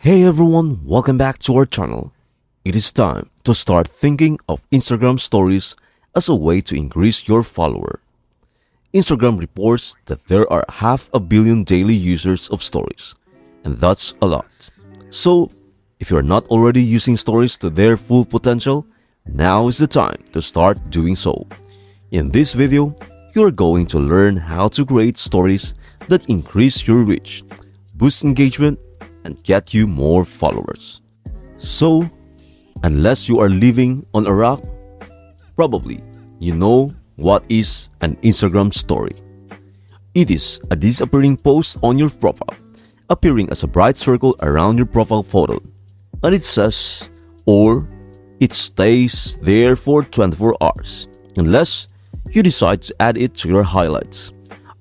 Hey everyone, welcome back to our channel. It is time to start thinking of Instagram stories as a way to increase your follower. Instagram reports that there are 500 million daily users of stories, and that's a lot. So, if you're not already using stories to their full potential, now is the time to start doing so. In this video, you're going to learn how to create stories that increase your reach, boost engagement, and get you more followers. So, unless you are living on a rock, probably you know what is an Instagram story. It is a disappearing post on your profile, appearing as a bright circle around your profile photo, and it says, or it stays there for 24 hours, unless you decide to add it to your highlights.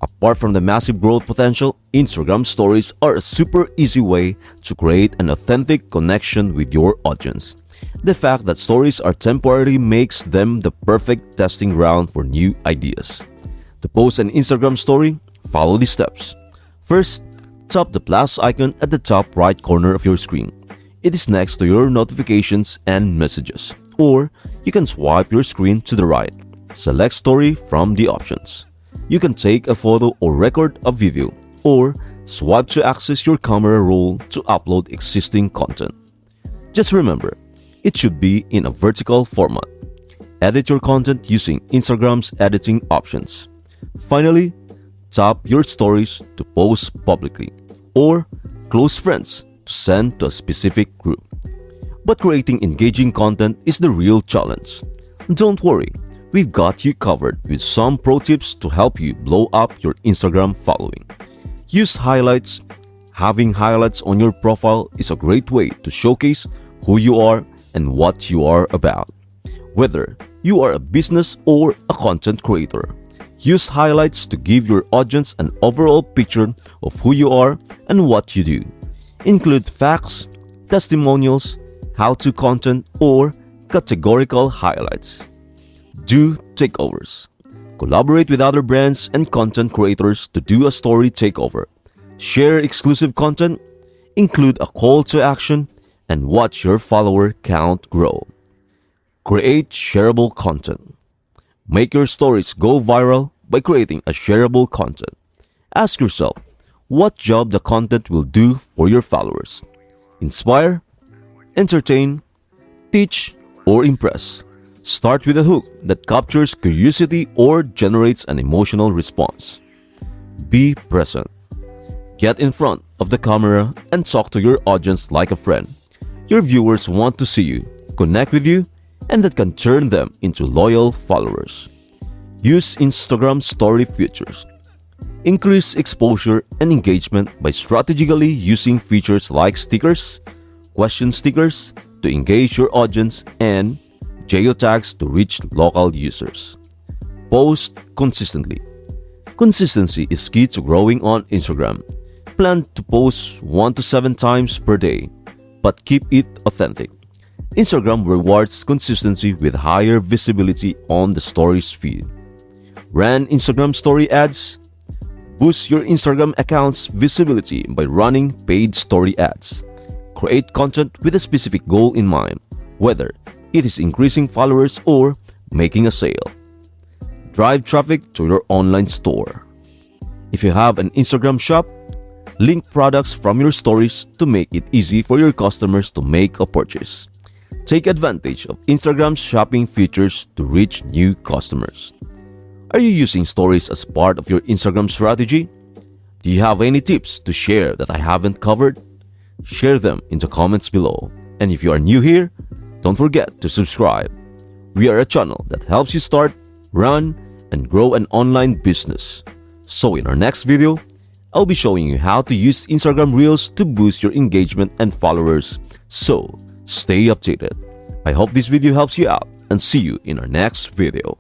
Apart from the massive growth potential, Instagram stories are a super easy way to create an authentic connection with your audience. The fact that stories are temporary makes them the perfect testing ground for new ideas. To post an Instagram story, follow these steps. First, tap the plus icon at the top right corner of your screen. It is next to your notifications and messages. Or you can swipe your screen to the right. Select story from the options. You can take a photo or record a video, or swipe to access your camera roll to upload existing content. Just remember, it should be in a vertical format. Edit your content using Instagram's editing options. Finally, tap your stories to post publicly, or close friends to send to a specific group. But creating engaging content is the real challenge. Don't worry. We've got you covered with some pro tips to help you blow up your Instagram following. Use highlights. Having highlights on your profile is a great way to showcase who you are and what you are about. Whether you are a business or a content creator, use highlights to give your audience an overall picture of who you are and what you do. Include facts, testimonials, how-to content, or categorical highlights. Do takeovers. Collaborate with other brands and content creators to do a story takeover. Share exclusive content, include a call to action, and watch your follower count grow. Create shareable content. Make your stories go viral by creating a shareable content. Ask yourself what job the content will do for your followers. Inspire, entertain, teach, or impress. Start with a hook that captures curiosity or generates an emotional response. Be present. Get in front of the camera and talk to your audience like a friend. Your viewers want to see you, connect with you, and that can turn them into loyal followers. Use Instagram story features. Increase exposure and engagement by strategically using features like stickers, question stickers to engage your audience, and geotags to reach local users. Post consistently. Consistency is key to growing on Instagram. Plan to post 1 to 7 times per day, but keep it authentic. Instagram rewards consistency with higher visibility on the stories feed. Run Instagram story ads. Boost your Instagram account's visibility by running paid story ads. Create content with a specific goal in mind, whether it is increasing followers or making a sale. Drive traffic to your online store. If you have an Instagram shop, link products from your stories to make it easy for your customers to make a purchase. Take advantage of Instagram's shopping features to reach new customers. Are you using stories as part of your Instagram strategy? Do you have any tips to share that I haven't covered? Share them in the comments below. And if you are new here, don't forget to subscribe. We are a channel that helps you start, run, and grow an online business. So in our next video, I'll be showing you how to use Instagram Reels to boost your engagement and followers. So stay updated. I hope this video helps you out and see you in our next video.